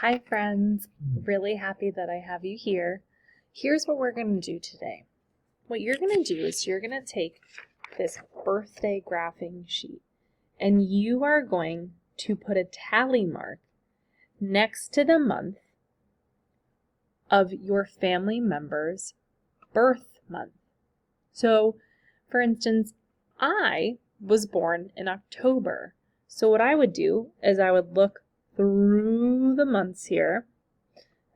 Hi friends, really happy that I have you here. Here's what we're going to do today. What you're going to do is you're going to take this birthday graphing sheet and you are going to put a tally mark next to the month of your family member's birth month. So, for instance, I was born in October. So what I would do is I would look through the months here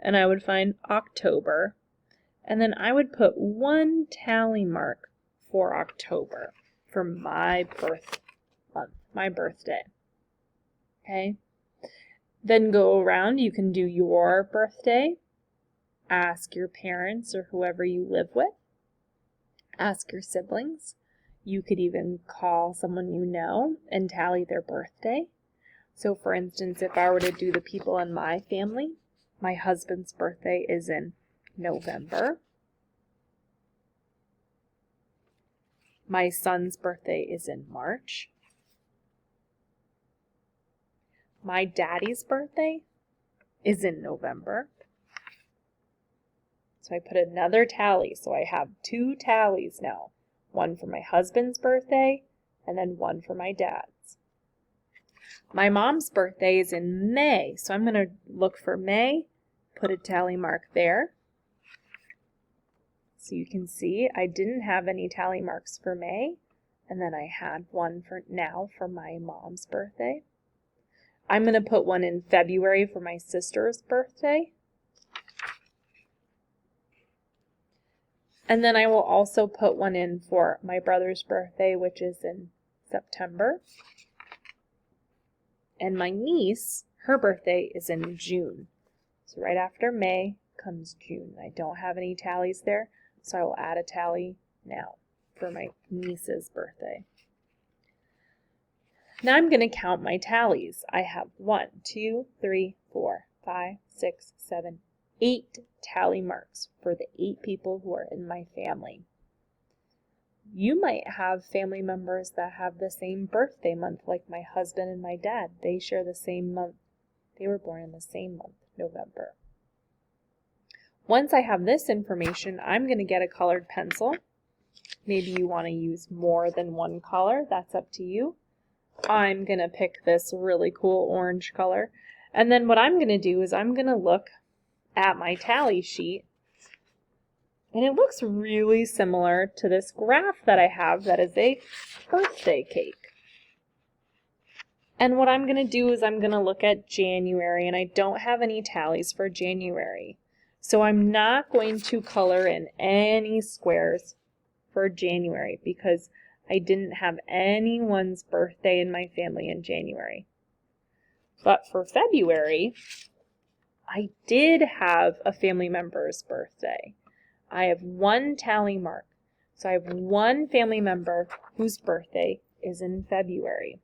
and I would find October, and then I would put one tally mark for October for my birth month, my birthday. Okay? Then go around, you can do your birthday, ask your parents or whoever you live with, ask your siblings. You could even call someone you know and tally their birthday. So for instance, if I were to do the people in my family, my husband's birthday is in November. My son's birthday is in March. My daddy's birthday is in November. So I put another tally. So I have two tallies now. One for my husband's birthday and then one for my dad's. My mom's birthday is in May. So I'm going to look for May, put a tally mark there. So you can see I didn't have any tally marks for May, and then I had one for now for my mom's birthday. I'm going to put one in February for my sister's birthday. And then I will also put one in for my brother's birthday, which is in September. And my niece, her birthday is in June. So right after May comes June. I don't have any tallies there, so I will add a tally now for my niece's birthday. Now I'm going to count my tallies. I have 1, 2, 3, 4, 5, 6, 7, 8 tally marks for the 8 people who are in my family. You might have family members that have the same birthday month, like my husband and my dad. They share the same month. They were born in the same month, November. Once I have this information, I'm going to get a colored pencil. Maybe you want to use more than one color. That's up to you. I'm going to pick this really cool orange color. And then what I'm going to do is I'm going to look at my tally sheet. And it looks really similar to this graph that I have that is a birthday cake. And what I'm going to do is I'm going to look at January, and I don't have any tallies for January. So I'm not going to color in any squares for January because I didn't have anyone's birthday in my family in January. But for February, I did have a family member's birthday. I have one tally mark. So I have one family member whose birthday is in February.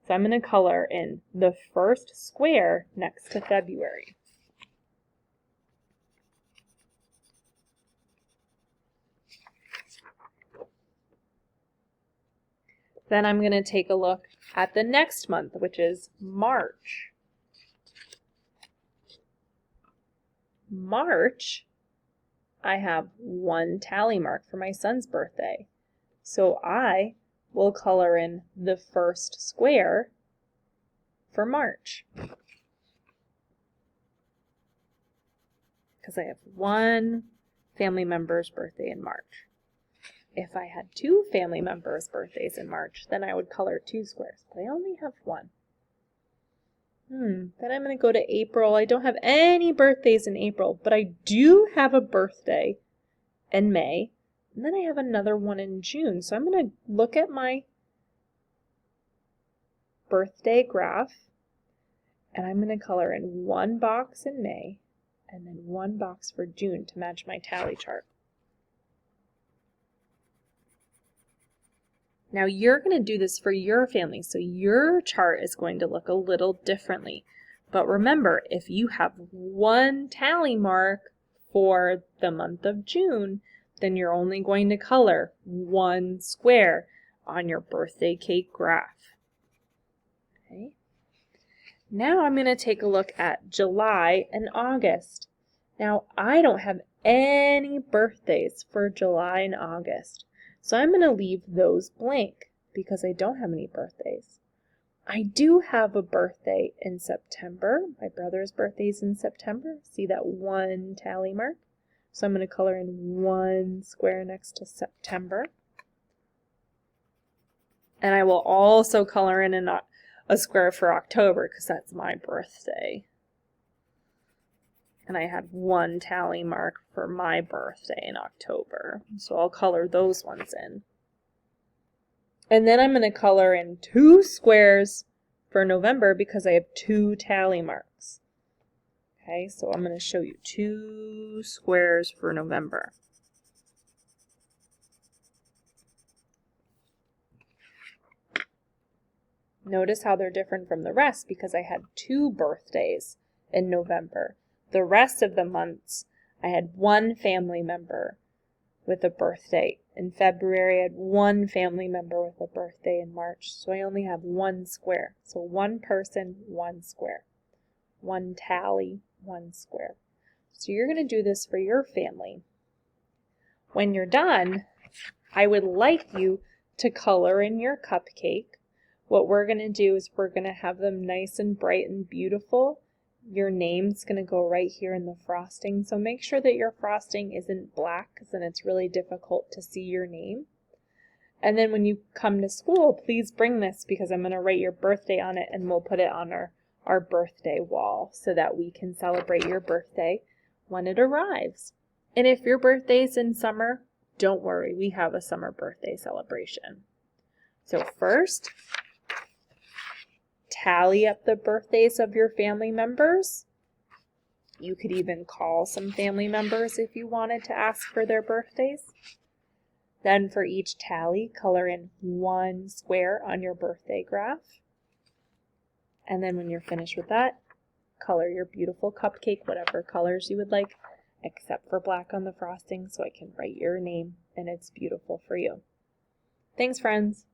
So I'm going to color in the first square next to February. Then I'm going to take a look at the next month, which is March. March, I have one tally mark for my son's birthday. So I will color in the first square for March. Because I have one family member's birthday in March. If I had 2 family members' birthdays in March, then I would color 2 squares, but I only have 1. Then I'm going to go to April. I don't have any birthdays in April, but I do have a birthday in May, and then I have another one in June. So I'm going to look at my birthday graph, and I'm going to color in 1 box in May, and then 1 box for June to match my tally chart. Now you're going to do this for your family, so your chart is going to look a little differently. But remember, if you have one tally mark for the month of June, then you're only going to color 1 square on your birthday cake graph. Okay. Now I'm going to take a look at July and August. Now I don't have any birthdays for July and August, so I'm going to leave those blank because I don't have any birthdays. I do have a birthday in September. My brother's birthday is in September. See that one tally mark? So I'm going to color in one square next to September. And I will also color in a square for October because that's my birthday. And I had one tally mark for my birthday in October. So I'll color those ones in. And then I'm going to color in 2 squares for November because I have 2 tally marks. Okay, so I'm going to show you 2 squares for November. Notice how they're different from the rest because I had 2 birthdays in November. The rest of the months, I had 1 family member with a birthday. In February, I had 1 family member with a birthday in March. So I only have 1 square. So 1 person, 1 square. 1 tally, 1 square. So you're going to do this for your family. When you're done, I would like you to color in your cupcake. What we're going to do is we're going to have them nice and bright and beautiful. Your name's going to go right here in the frosting. So make sure that your frosting isn't black because then it's really difficult to see your name. And then when you come to school, please bring this because I'm going to write your birthday on it and we'll put it on our birthday wall so that we can celebrate your birthday when it arrives. And if your birthday's in summer, don't worry, we have a summer birthday celebration. So first, tally up the birthdays of your family members. You could even call some family members if you wanted to ask for their birthdays. Then for each tally, color in 1 square on your birthday graph. And then when you're finished with that, color your beautiful cupcake, whatever colors you would like, except for black on the frosting so I can write your name and it's beautiful for you. Thanks, friends.